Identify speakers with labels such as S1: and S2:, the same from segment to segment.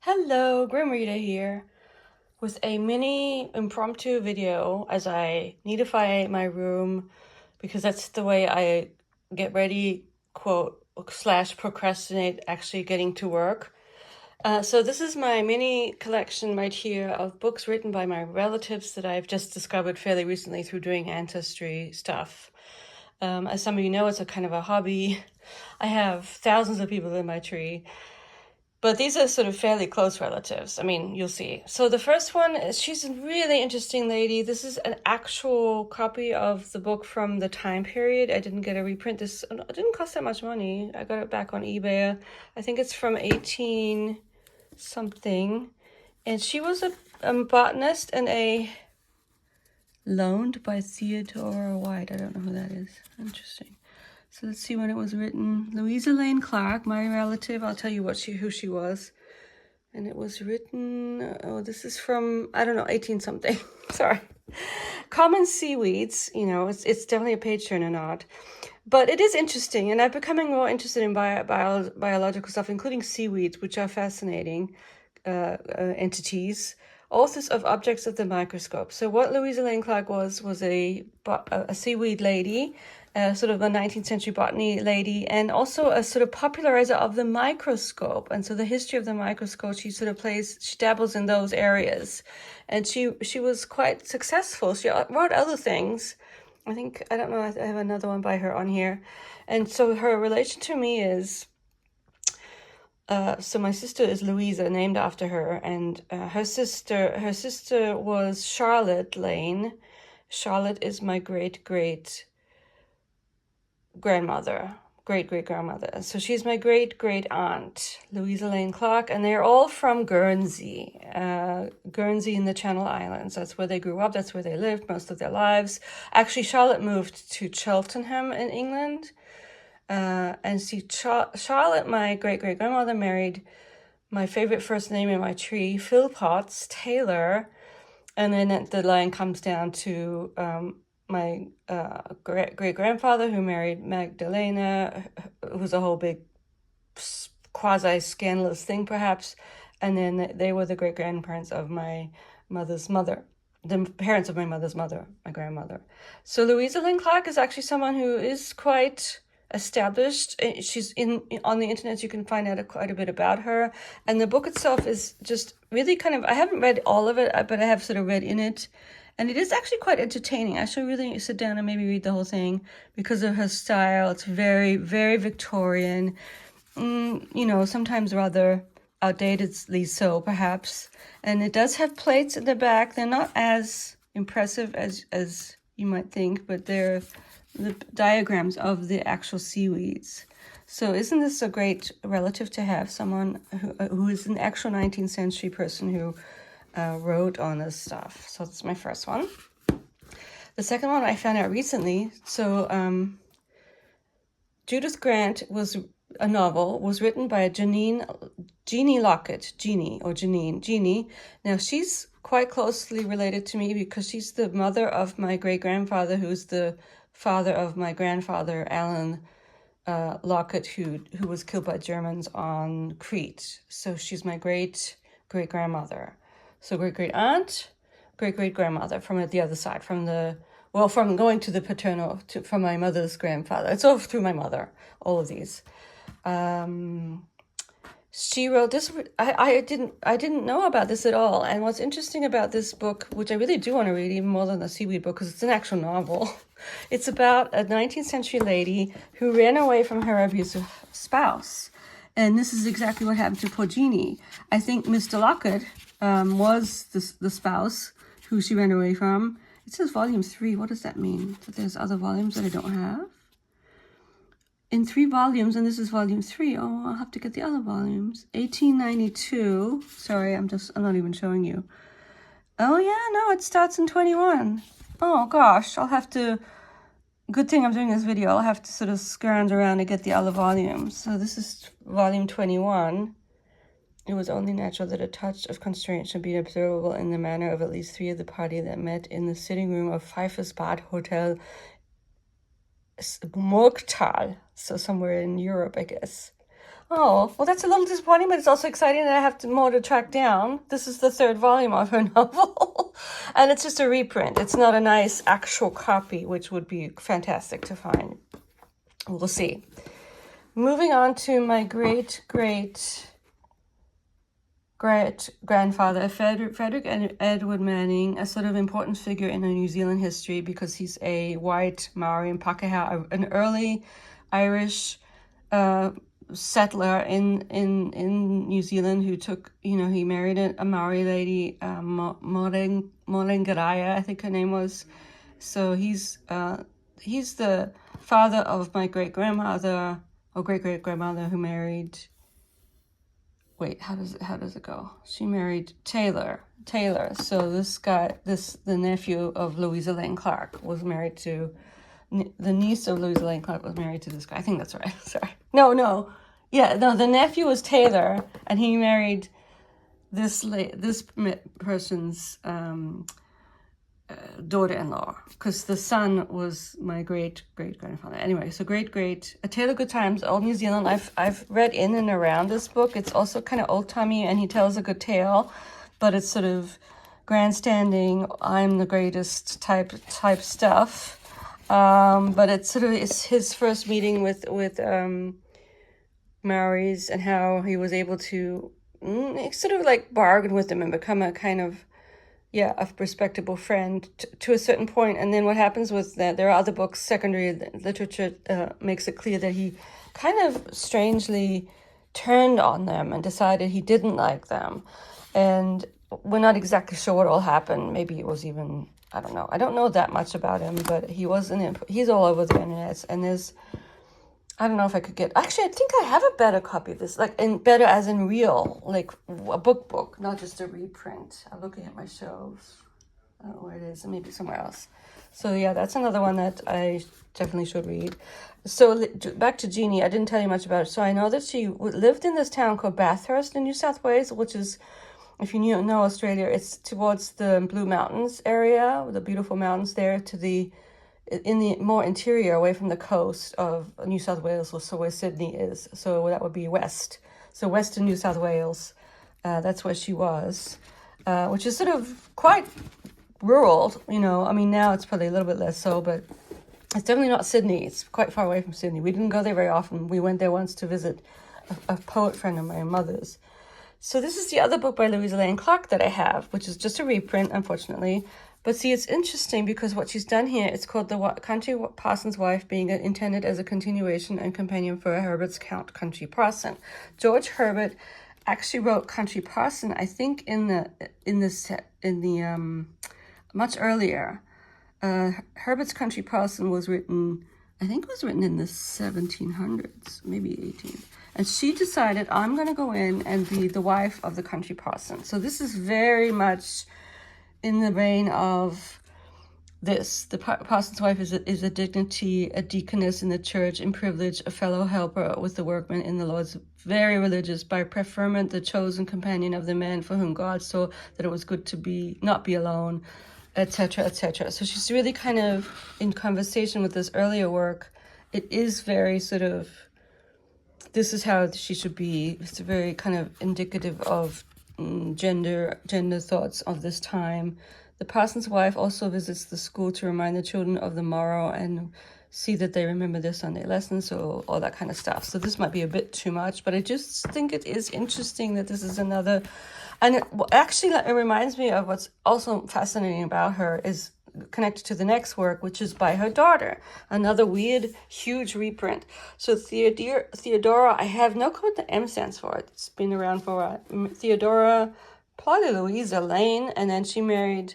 S1: Hello, Grimm here with a mini impromptu video as I neatify my room because that's the way I get ready, quote, slash procrastinate actually getting to work. So this is my mini collection right here of books written by my relatives that I've just discovered fairly recently through doing ancestry stuff. As some of you know, it's a kind of a hobby. I have thousands of people in my tree. But these are sort of fairly close relatives. I mean, you'll see. So the first one is, she's a really interesting lady. This is an actual copy of the book from the time period. I didn't get a reprint. This it didn't cost that much money. I got it back on eBay. I think it's from 18 something. And she was a botanist and loaned by Theodore White. I don't know who that is. Interesting. So let's see when it was written. Louisa Lane Clark, my relative. I'll tell you who she was. And it was written, this is from, I don't know, 18 something. Sorry. Common seaweeds, it's definitely a page turner, not. But it is interesting, and I'm becoming more interested in biological stuff, including seaweeds, which are fascinating entities. Authors of Objects of the Microscope. So what Louisa Lane Clark was a seaweed lady, sort of a 19th century botany lady, and also a sort of popularizer of the microscope. And so the history of the microscope, she dabbles in those areas. And she was quite successful. She wrote other things. I don't know, I have another one by her on here. And so her relation to me is, so my sister is Louisa, named after her, and her sister was Charlotte Lane. Charlotte is my great-great-grandmother. So she's my great-great-aunt, Louisa Lane Clark, and they're all from Guernsey. Guernsey in the Channel Islands. That's where they grew up. That's where they lived most of their lives. Actually, Charlotte moved to Cheltenham in England. And Charlotte, my great-great-grandmother, married my favorite first name in my tree, Philpotts Taylor. And then the line comes down to my great-grandfather, who married Magdalena, who was a whole big quasi-scandalous thing, perhaps. And then they were the great-grandparents of my mother's mother. The parents of my mother's mother, my grandmother. So Louisa Lane Clark is actually someone who is quite established. She's on the internet. You can find out quite a bit about her, and the book itself is just really kind of, I haven't read all of it, but I have sort of read in it, and it is actually quite entertaining. I should really sit down and maybe read the whole thing because of her style. It's very, very Victorian, sometimes rather outdatedly so, perhaps. And it does have plates in the back. They're not as impressive as you might think, but they're the diagrams of the actual seaweeds. So isn't this a great relative to have, someone who is an actual 19th century person who wrote on this stuff? So that's my first one. The second one I found out recently. So Judith Grant was a novel, was written by Jeannie Lockett. Jeannie. Now she's quite closely related to me because she's the mother of my great-grandfather, who's the father of my grandfather, Alan Lockett, who was killed by Germans on Crete. So she's my great-great-grandmother. So great-great-aunt, great-great-grandmother from the other side, from going to the paternal, from my mother's grandfather. It's all through my mother, all of these. She wrote this. I didn't know about this at all. And what's interesting about this book, which I really do want to read even more than the seaweed book, because it's an actual novel. It's about a 19th century lady who ran away from her abusive spouse. And this is exactly what happened to poor Jeannie. I think Mr. Lockett was the spouse who she ran away from. It says volume 3. What does that mean? That there's other volumes that I don't have? In 3 volumes, and this is volume 3. Oh, I'll have to get the other volumes. 1892. Sorry, I'm not even showing you. Oh yeah, no, it starts in 21. Oh gosh, I'll have to, good thing I'm doing this video, I'll have to sort of scrounge around to get the other volumes. So this is volume 21. It was only natural that a touch of constraint should be observable in the manner of at least 3 of the party that met in the sitting room of Pfeiffer's Bad Hotel Murgtal, so somewhere in Europe, I guess. Oh, well, that's a little disappointing, but it's also exciting that I have more to track down. This is the third volume of her novel, and it's just a reprint. It's not a nice actual copy, which would be fantastic to find. We'll see. Moving on to my great-grandfather, Frederick Edward Manning, a sort of important figure in New Zealand history because he's a white Maori and Pākehā, an early Irish settler in New Zealand who took, he married a Maori lady, Morengaraya, I think her name was. So he's the father of my great-grandmother, or great-great-grandmother, who married... Wait, how does it go? She married Taylor. So the nephew of Louisa Lane Clark was married to... The niece of Louisa Lane Clark was married to this guy. I think that's right. Sorry. No. Yeah, no, the nephew was Taylor, and he married this person's daughter-in-law, because the son was my great-great-grandfather. Anyway, so A Tale of Good Times, Old New Zealand. I've read in and around this book. It's also kind of old-timey, and he tells a good tale, but it's sort of grandstanding, I'm the greatest type stuff. But it's his first meeting with Maoris, and how he was able to sort of like bargain with them and become a kind of a respectable friend to a certain point. And then what happens with that, there are other books, secondary literature makes it clear that he kind of strangely turned on them and decided he didn't like them. And we're not exactly sure what all happened. Maybe it was even... I don't know. I don't know that much about him, but he's all over the internet, and I don't know if I could get... Actually, I think I have a better copy of this, better as in real, like a book, not just a reprint. I'm looking at my shelves. I don't know where it is, maybe somewhere else. So yeah, that's another one that I definitely should read. So back to Jeannie, I didn't tell you much about it. So I know that she lived in this town called Bathurst in New South Wales, which is... If you know Australia, it's towards the Blue Mountains area, the beautiful mountains there, in the more interior, away from the coast of New South Wales, so where Sydney is. So that would be west. So western New South Wales, that's where she was, which is sort of quite rural, I mean, now it's probably a little bit less so, but it's definitely not Sydney. It's quite far away from Sydney. We didn't go there very often. We went there once to visit a poet friend of my mother's. So this is the other book by Louisa Lane Clark that I have, which is just a reprint, unfortunately. But see, it's interesting because what she's done here, it's called The Country Parson's Wife, being intended as a continuation and companion for Herbert's Country Parson. George Herbert actually wrote Country Parson, I think, in the much earlier. Herbert's Country Parson was written, I think it was written in the 1700s, maybe 18th. And she decided, I'm going to go in and be the wife of the country parson. So this is very much in the vein of this. The parson's wife is a dignity, a deaconess in the church, in privilege, a fellow helper with the workmen in the Lord's, very religious, by preferment, the chosen companion of the man for whom God saw that it was good to not be alone, etc., etc. So she's really kind of in conversation with this earlier work. It is very sort of... This is how she should be. It's very kind of indicative of gender thoughts of this time. The parson's wife also visits the school to remind the children of the morrow and see that they remember their Sunday lessons, so all that kind of stuff. So this might be a bit too much, but I just think it is interesting that this is another... And it reminds me of what's also fascinating about her is connected to the next work, which is by her daughter, another weird, huge reprint. So Theodora, I have no clue what the M stands for. It's been around for a while. Theodora, probably Louisa Lane, and then she married...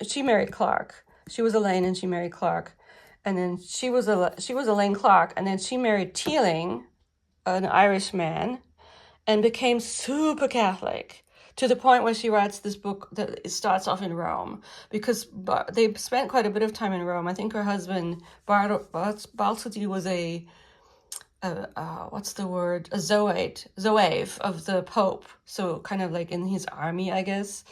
S1: she married Clark. She was a Lane and she married Clark. And then she was a Lane Clark, and then she married Teeling, an Irish man, and became super Catholic, to the point where she writes this book that it starts off in Rome, because they spent quite a bit of time in Rome. I think her husband, Balthazar, was a zoave of the Pope, so kind of like in his army, I guess,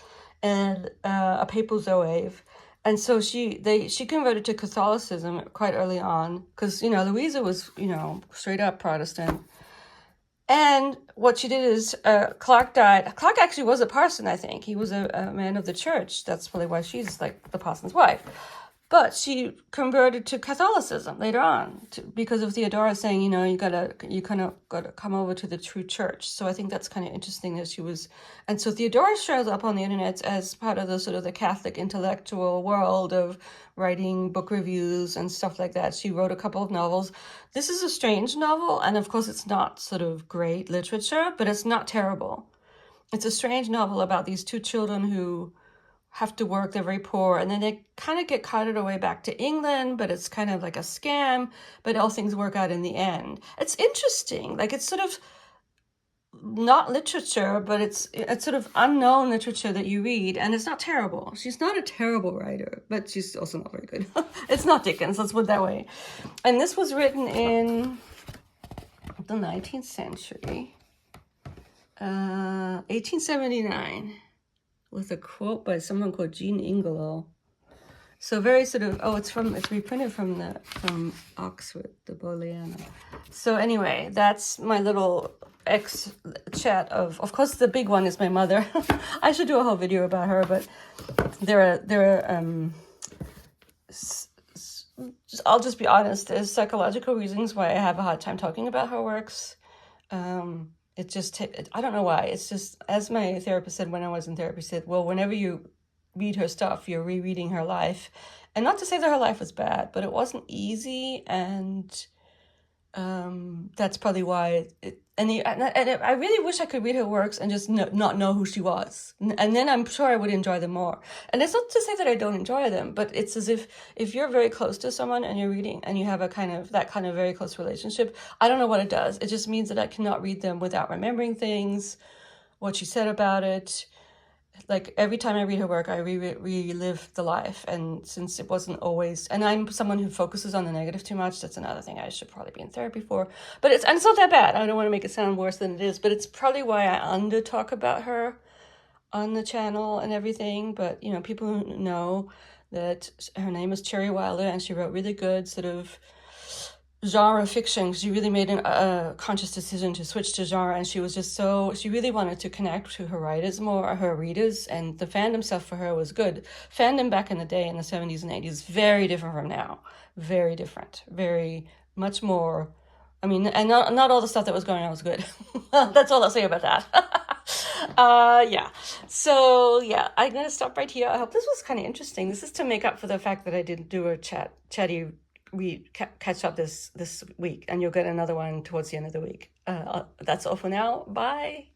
S1: and a papal zoave. And so she converted to Catholicism quite early on, because, Louisa was, straight up Protestant. And what she did is, Clark died. Clark actually was a parson, I think. He was a man of the church. That's probably why she's like the parson's wife. But she converted to Catholicism later on because of Theodora saying, you know, you kind of gotta come over to the true church. So I think that's kind of interesting that she was, and so Theodora shows up on the internet as part of the sort of the Catholic intellectual world of writing book reviews and stuff like that. She wrote a couple of novels. This is a strange novel, and of course it's not sort of great literature, but it's not terrible. It's a strange novel about these two children who have to work, they're very poor, and then they kind of get carted away back to England, but it's kind of like a scam, but all things work out in the end. It's interesting, like it's sort of not literature, but it's sort of unknown literature that you read, and it's not terrible. She's not a terrible writer, but she's also not very good. It's not Dickens, let's put it that way. And this was written in the 19th century, 1879. With a quote by someone called Jean Ingelow. So very sort of, it's reprinted from Oxford, the Booleana. So anyway, that's my little chat of course the big one is my mother. I should do a whole video about her, but I'll just be honest, there's psychological reasons why I have a hard time talking about her works. It just, I don't know why. It's just, as my therapist said when I was in therapy, said, well, whenever you read her stuff, you're rereading her life. And not to say that her life was bad, but it wasn't easy. And that's probably why. I really wish I could read her works and just not know who she was. And then I'm sure I would enjoy them more. And it's not to say that I don't enjoy them, but it's as if you're very close to someone and you're reading and you have that kind of very close relationship, I don't know what it does. It just means that I cannot read them without remembering things, what she said about it. Like every time I read her work, I relive the life. And since it wasn't always, and I'm someone who focuses on the negative too much, that's another thing I should probably be in therapy for. But it's not that bad. I don't want to make it sound worse than it is, but it's probably why I under talk about her on the channel and everything. But, you know, people know that her name is Cherry Wilder and she wrote really good sort of genre fiction. She really made a conscious decision to switch to genre, and she was just she really wanted to connect to her writers more, her readers, and the fandom stuff for her was good. Fandom back in the day in the 70s and 80s, very different from now. Very different. Very much more, I mean, and not all the stuff that was going on was good. That's all I'll say about that. Yeah. So yeah, I'm gonna stop right here. I hope this was kind of interesting. This is to make up for the fact that I didn't do a chatty we catch up this week, and you'll get another one towards the end of the week. That's all for now. Bye.